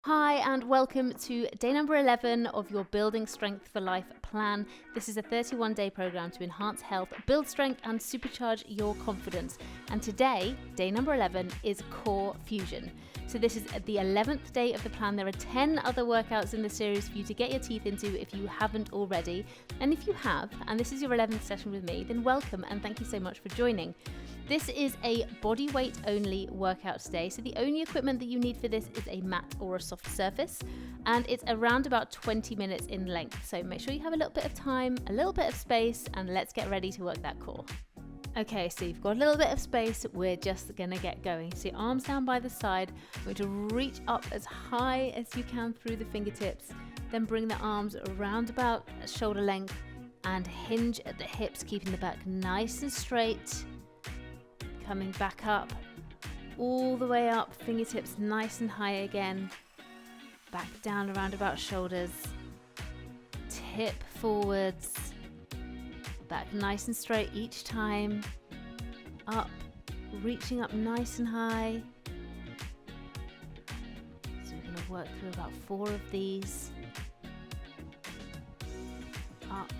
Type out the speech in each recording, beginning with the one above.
Hi and welcome to day number 11 of your Building Strength for Life plan. This is a 31-day program to enhance health, build strength and supercharge your confidence. And today, day number 11 is core fusion. So this is the 11th day of the plan. There are 10 other workouts in the series for you to get your teeth into if you haven't already. And if you have, and this is your 11th session with me, then welcome and thank you so much for joining. This is a body weight only workout today. So the only equipment that you need for this is a mat or a soft surface, and it's around about 20 minutes in length. So make sure you have a little bit of time, a little bit of space, and let's get ready to work that core. Okay, so you've got a little bit of space. We're just gonna get going. So your arms down by the side. We're going to reach up as high as you can through the fingertips. Then bring the arms around about shoulder length and hinge at the hips, keeping the back nice and straight. Coming back up, all the way up, fingertips nice and high again. Back down around about shoulders. Tip forwards. Back nice and straight each time. Up, reaching up nice and high. So we're going to work through about 4 of these. Up.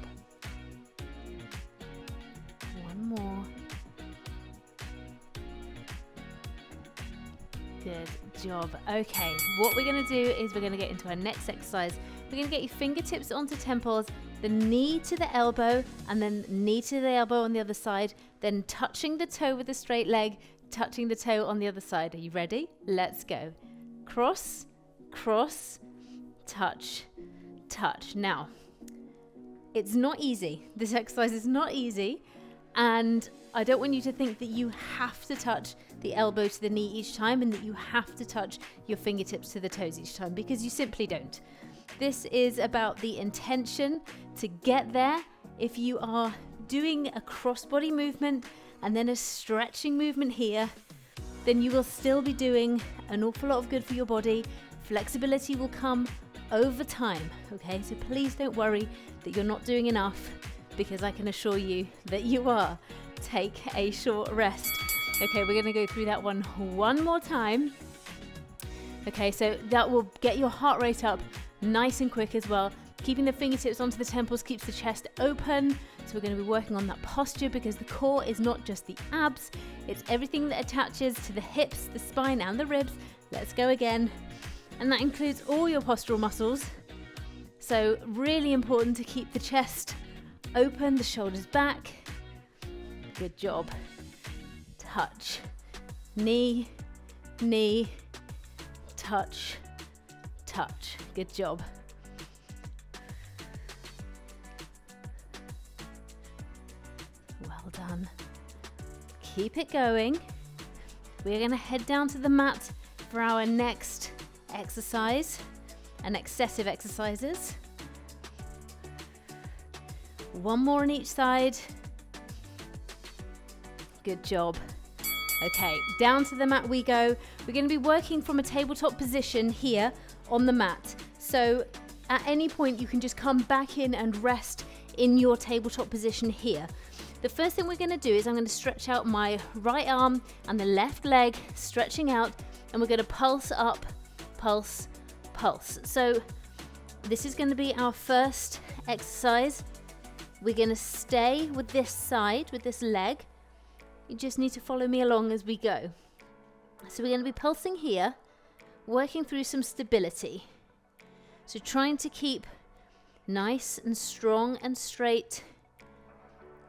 One more. Good job. Okay, what we're going to do is we're going to get into our next exercise. We're going to get your fingertips onto temples, the knee to the elbow, and then knee to the elbow on the other side, then touching the toe with the straight leg, touching the toe on the other side. Are you ready? Let's go. Cross, cross, touch, touch. Now, it's not easy. This exercise is not easy, and I don't want you to think that you have to touch the elbow to the knee each time and that you have to touch your fingertips to the toes each time, because you simply don't. This is about the intention to get there. If you are doing a crossbody movement and then a stretching movement here, then you will still be doing an awful lot of good for your body. Flexibility will come over time, okay? So please don't worry that you're not doing enough, because I can assure you that you are. Take a short rest. Okay, we're gonna go through that one more time. Okay, so that will get your heart rate up nice and quick as well. Keeping the fingertips onto the temples keeps the chest open. So we're gonna be working on that posture, because the core is not just the abs, it's everything that attaches to the hips, the spine and the ribs. Let's go again. And that includes all your postural muscles. So really important to keep the chest open, the shoulders back. Good job. Touch, knee, knee, touch, touch. Good job. Well done. Keep it going. We're going to head down to the mat for our next exercise and excessive exercises. One more on each side. Good job. Okay, down to the mat we go. We're going to be working from a tabletop position here on the mat. So at any point you can just come back in and rest in your tabletop position here. The first thing we're going to do is I'm going to stretch out my right arm and the left leg, stretching out, and we're going to pulse up, pulse, pulse. So this is going to be our first exercise. We're going to stay with this side, with this leg. You just need to follow me along as we go. So we're going to be pulsing here, working through some stability. So trying to keep nice and strong and straight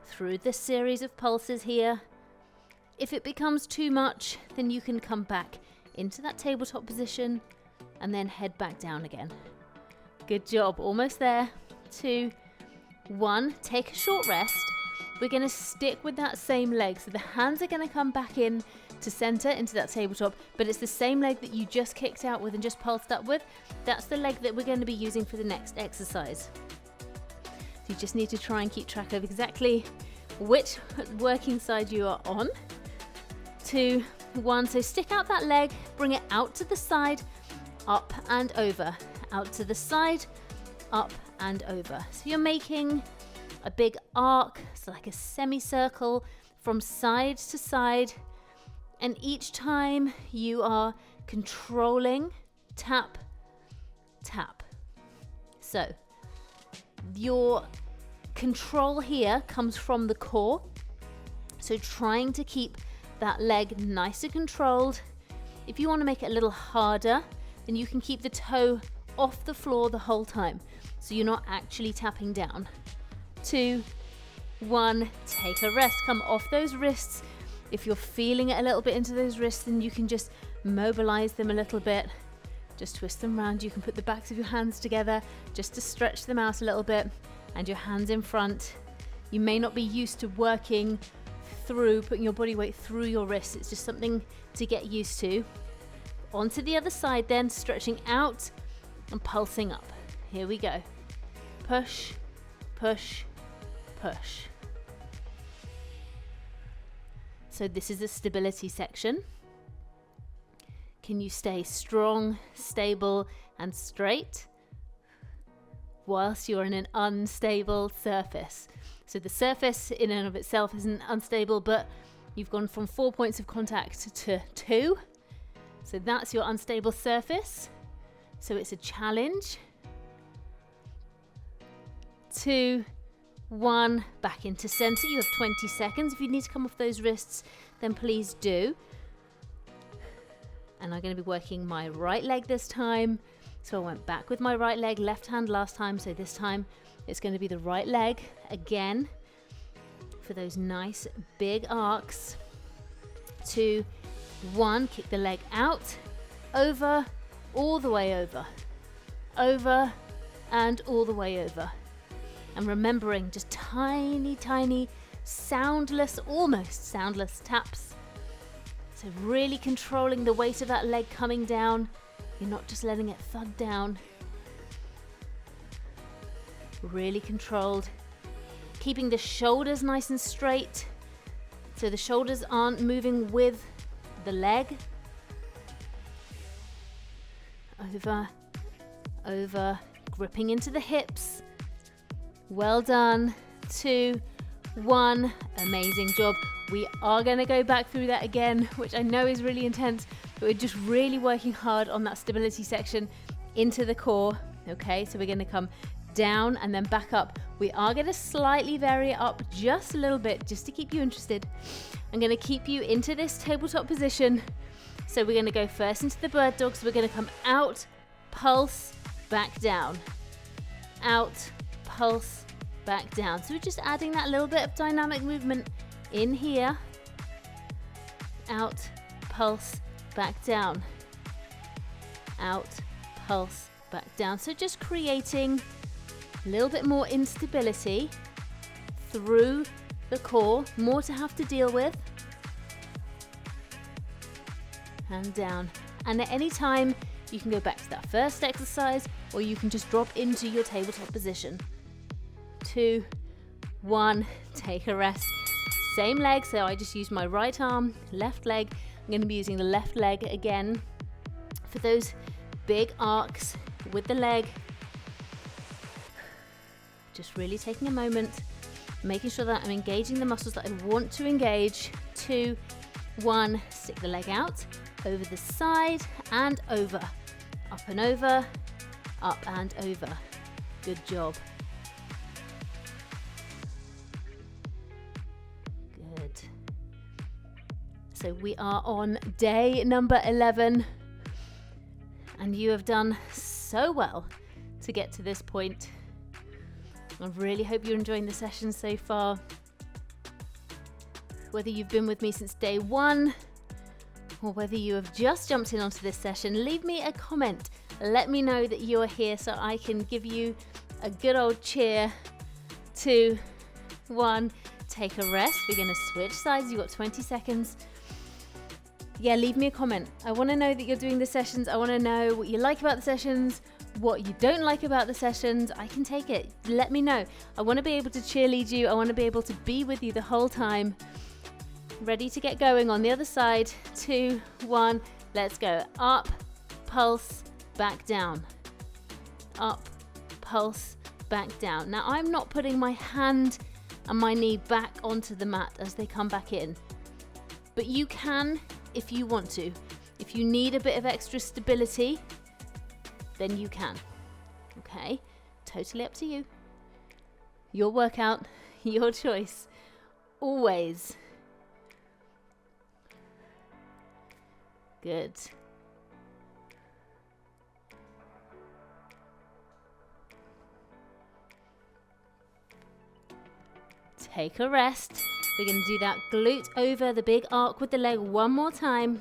through this series of pulses here. If it becomes too much, then you can come back into that tabletop position and then head back down again. Good job. Almost there. 2, 1. Take a short rest. We're going to stick with that same leg. So the hands are going to come back in to center into that tabletop, but it's the same leg that you just kicked out with and just pulsed up with. That's the leg that we're going to be using for the next exercise. So you just need to try and keep track of exactly which working side you are on. 2, 1. So stick out that leg, bring it out to the side, up and over, out to the side, up and over. So you're making a big arc, so like a semicircle from side to side, and each time you are controlling, tap, tap. So your control here comes from the core. So trying to keep that leg nice and controlled. If you want to make it a little harder, then you can keep the toe off the floor the whole time, so you're not actually tapping down. 2, 1, take a rest. Come off those wrists. If you're feeling it a little bit into those wrists, then you can just mobilize them a little bit. Just twist them around. You can put the backs of your hands together just to stretch them out a little bit, and your hands in front. You may not be used to working through, putting your body weight through your wrists. It's just something to get used to. Onto the other side then, stretching out and pulsing up. Here we go. Push, push, push. So this is the stability section. Can you stay strong, stable, and straight whilst you're in an unstable surface? So the surface in and of itself isn't unstable, but you've gone from 4 points of contact to 2. So that's your unstable surface. So it's a challenge. 2, 1, back into center. You have 20 seconds. If you need to come off those wrists, then please do. And I'm going to be working my right leg this time. So I went back with my right leg, left hand last time. So this time it's going to be the right leg again for those nice big arcs. 2, 1, kick the leg out, over, all the way over, over, and all the way over. And remembering just tiny, tiny, soundless, almost soundless taps. So really controlling the weight of that leg coming down. You're not just letting it thud down. Really controlled. Keeping the shoulders nice and straight, so the shoulders aren't moving with the leg. Over, over, gripping into the hips. Well done. 2, 1, amazing job. We are going to go back through that again, which I know is really intense, but we're just really working hard on that stability section into the core. Okay, so we're going to come down and then back up. We are going to slightly vary it up just a little bit, just to keep you interested. I'm going to keep you into this tabletop position. So we're going to go first into the bird dog. So we're going to come out, pulse, back down. Out, pulse, back down. So we're just adding that little bit of dynamic movement in here. Out, pulse, back down. Out, pulse, back down. So just creating a little bit more instability through the core, more to have to deal with. And down. And at any time, you can go back to that first exercise, or you can just drop into your tabletop position. 2, 1, take a rest. Same leg, so I just used my right arm, left leg. I'm going to be using the left leg again for those big arcs with the leg. Just really taking a moment, making sure that I'm engaging the muscles that I want to engage. 2, 1, stick the leg out, over the side and over, up and over, up and over. Good job. Good. So we are on day number 11, and you have done so well to get to this point. I really hope you're enjoying the session so far. Whether you've been with me since day 1 or whether you have just jumped in onto this session, leave me a comment. Let me know that you're here so I can give you a good old cheer. 2, 1, take a rest. We're going to switch sides. You've got 20 seconds. Yeah, leave me a comment. I want to know that you're doing the sessions. I want to know what you like about the sessions, what you don't like about the sessions. I can take it. Let me know. I want to be able to cheerlead you. I want to be able to be with you the whole time. Ready to get going on the other side. 2, 1, let's go. Up, pulse, back down. Up, pulse, back down. Now I'm not putting my hand and my knee back onto the mat as they come back in, but you can if you want to. If you need a bit of extra stability, then you can. Okay, totally up to you. Your workout, your choice, always. Good. Take a rest. We're going to do that glute over the big arc with the leg one more time.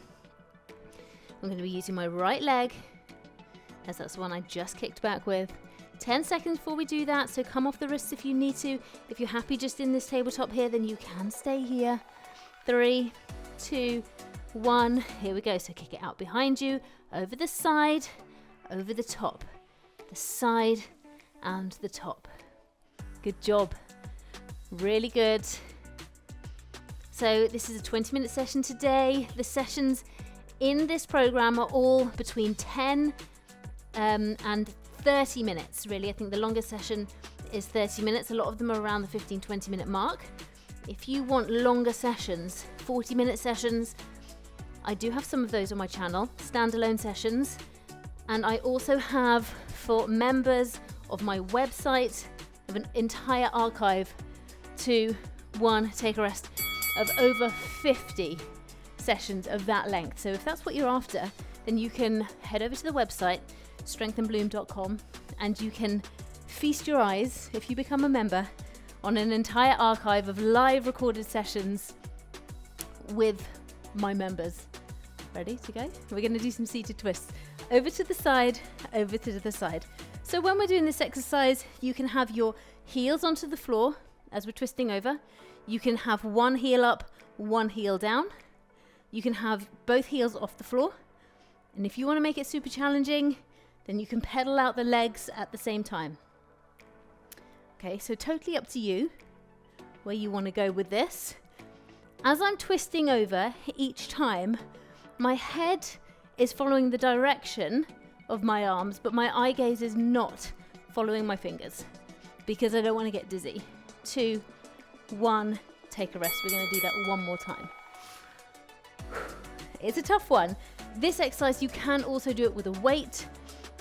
I'm going to be using my right leg, as that's the one I just kicked back with. 10 seconds before we do that, so come off the wrists if you need to. If you're happy just in this tabletop here, then you can stay here. 3, 2, 1. Here we go. So kick it out behind you, over the side, over the top, the side and the top. Good job. Really good. So this is a 20-minute session today. The sessions in this program are all between 10 and 30 minutes, really. I think the longest session is 30 minutes. A lot of them are around the 15-20 minute mark. If you want longer sessions, 40-minute sessions, I do have some of those on my channel, standalone sessions. And I also have, for members of my website, of an entire archive to take a rest of over 50 sessions of that length. So if that's what you're after, then you can head over to the website, strengthandbloom.com, and you can feast your eyes, if you become a member, on an entire archive of live recorded sessions with my members. Ready to go? We're going to do some seated twists. Over to the side, over to the side. So when we're doing this exercise, you can have your heels onto the floor as we're twisting over. You can have one heel up, one heel down. You can have both heels off the floor. And if you want to make it super challenging, then you can pedal out the legs at the same time. Okay, so totally up to you where you want to go with this. As I'm twisting over each time, my head is following the direction of my arms, but my eye gaze is not following my fingers because I don't want to get dizzy. 2, 1, take a rest. We're going to do that one more time. It's a tough one. This exercise, you can also do it with a weight,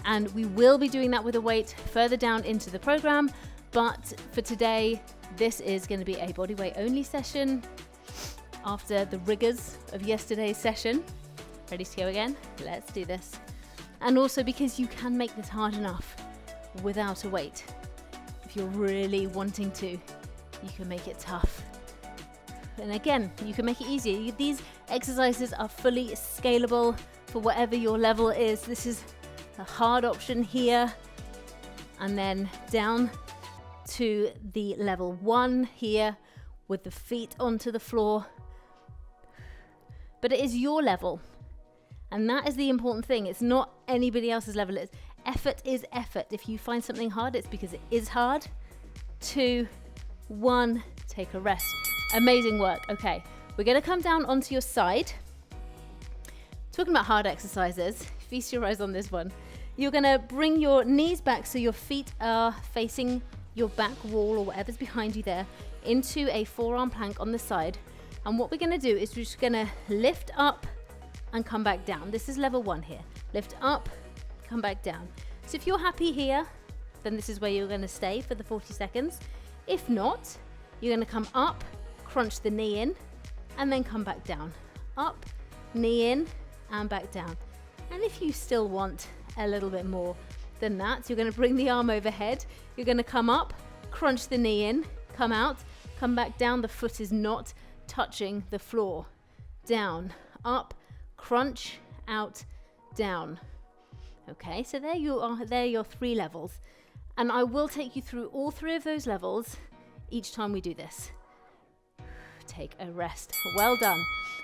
and we will be doing that with a weight further down into the program. But for today, this is going to be a body weight only session after the rigors of yesterday's session. Ready to go again? Let's do this. And also because you can make this hard enough without a weight. If you're really wanting to, you can make it tough. And again, you can make it easier. These exercises are fully scalable for whatever your level is. This is a hard option here, and then down to the level 1 here with the feet onto the floor. But it is your level, and that is the important thing. It's not anybody else's level. Effort is effort. If you find something hard, it's because it is hard. 2, 1, take a rest. Amazing work. Okay, we're going to come down onto your side. Talking about hard exercises, feast your eyes on this one. You're going to bring your knees back so your feet are facing your back wall or whatever's behind you there into a forearm plank on the side. And what we're going to do is we're just going to lift up and come back down. This is level 1 here. Lift up, come back down. So if you're happy here, then this is where you're going to stay for the 40 seconds. If not, you're going to come up, crunch the knee in, and then come back down. Up, knee in, and back down. And if you still want a little bit more than that, you're going to bring the arm overhead. You're going to come up, crunch the knee in, come out, come back down. The foot is not touching the floor. Down, up, crunch, out, down. Okay, so there you are. There are your 3 levels. And I will take you through all 3 of those levels each time we do this. Take a rest. Well done.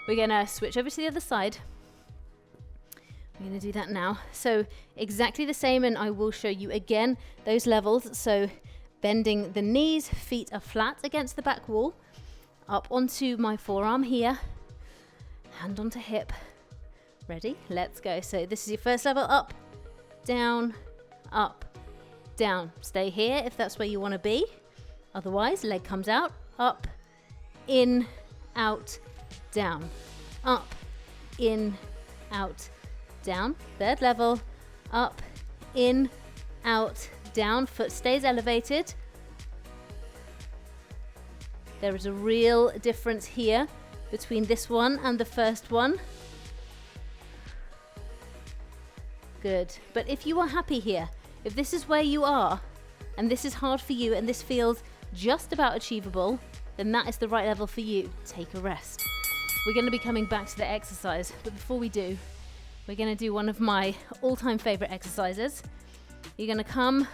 We're going to switch over to the other side. We're going to do that now. So exactly the same, and I will show you again those levels. So bending the knees, feet are flat against the back wall. Up onto my forearm here. Hand onto hip. Ready? Let's go. So this is your first level. Up, down, up, down. Stay here if that's where you want to be. Otherwise, leg comes out, up, in, out, down. Up, in, out, down. Third level. Up, in, out, down, foot stays elevated. There is a real difference here between this one and the first one. Good. But if you are happy here, if this is where you are, and this is hard for you, and this feels just about achievable, then that is the right level for you. Take a rest. We're going to be coming back to the exercise, but before we do, we're going to do one of my all-time favorite exercises. You're going to come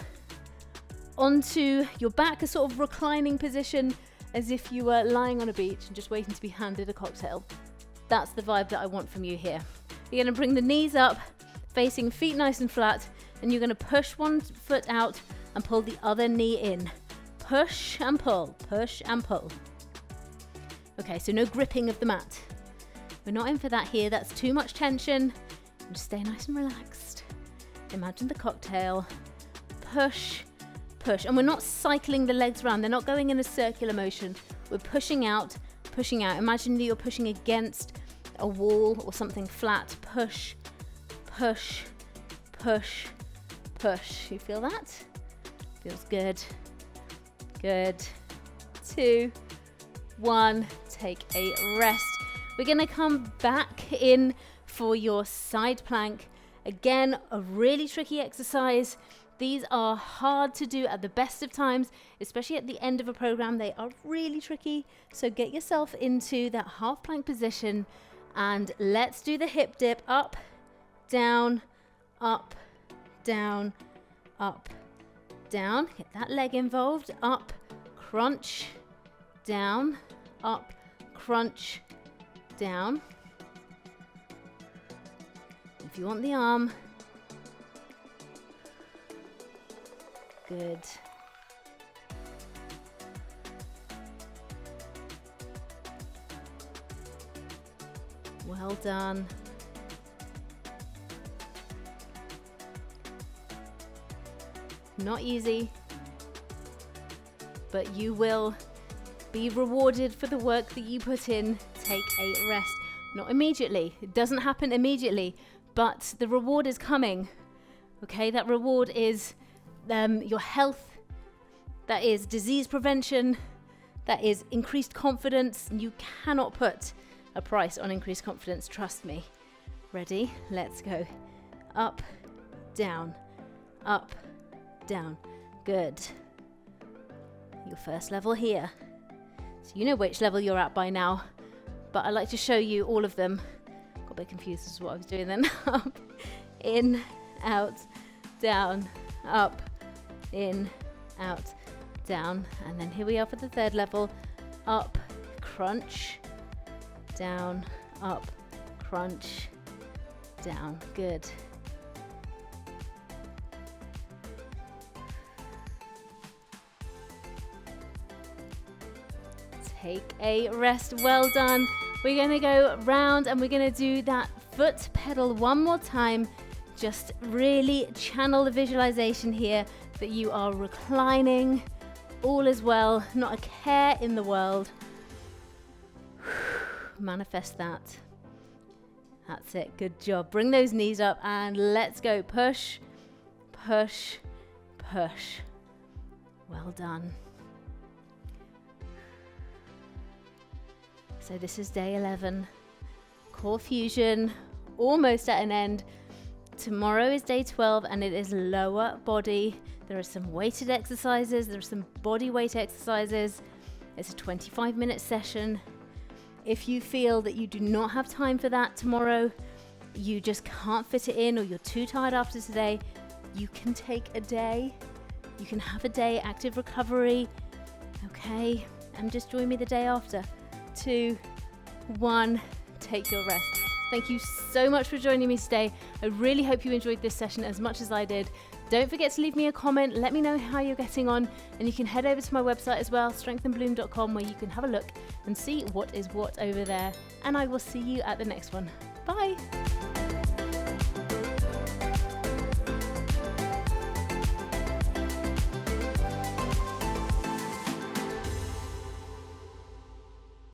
onto your back, a sort of reclining position, as if you were lying on a beach and just waiting to be handed a cocktail. That's the vibe that I want from you here. You're going to bring the knees up, facing feet nice and flat, and you're going to push one foot out and pull the other knee in. Push and pull, push and pull. Okay, so no gripping of the mat. We're not in for that here. That's too much tension. Just stay nice and relaxed. Imagine the cocktail. Push, push. And we're not cycling the legs around. They're not going in a circular motion. We're pushing out, pushing out. Imagine that you're pushing against a wall or something flat. Push, push, push, push. You feel that? Feels good. Good. 2, 1. Take a rest. We're going to come back in for your side plank. Again, a really tricky exercise. These are hard to do at the best of times, especially at the end of a program. They are really tricky. So get yourself into that half plank position and let's do the hip dip. Up, down, up, down, up, down. Get that leg involved. Up, crunch, down, up, crunch, down. If you want the arm. Good. Well done. Not easy, but you will be rewarded for the work that you put in. Take a rest. Not immediately. It doesn't happen immediately, but the reward is coming. Okay, that reward is your health, that is disease prevention, that is increased confidence. You cannot put a price on increased confidence, trust me. Ready? Let's go. Up, down, up, down. Good. Your first level here. So you know which level you're at by now, but I like to show you all of them. Got a bit confused as to what I was doing then. Up, in, out, down, up, in, out, down. And then here we are for the third level. Up, crunch, down, up, crunch, down. Good. Take a rest. Well done. We're going to go round and we're going to do that foot pedal one more time. Just really channel the visualization here that you are reclining. All is well, not a care in the world. Manifest that. That's it. Good job. Bring those knees up and let's go. Push, push, push. Well done. So this is day 11. Core fusion, almost at an end. Tomorrow is day 12 and it is lower body. There are some weighted exercises. There are some body weight exercises. It's a 25-minute session. If you feel that you do not have time for that tomorrow, you just can't fit it in or you're too tired after today, you can take a day. You can have a day active recovery. Okay, and just join me the day after. 2, 1, take your rest. Thank you so much for joining me today. I really hope you enjoyed this session as much as I did. Don't forget to leave me a comment. Let me know how you're getting on. And you can head over to my website as well, strengthandbloom.com, where you can have a look and see what is what over there. And I will see you at the next one. Bye.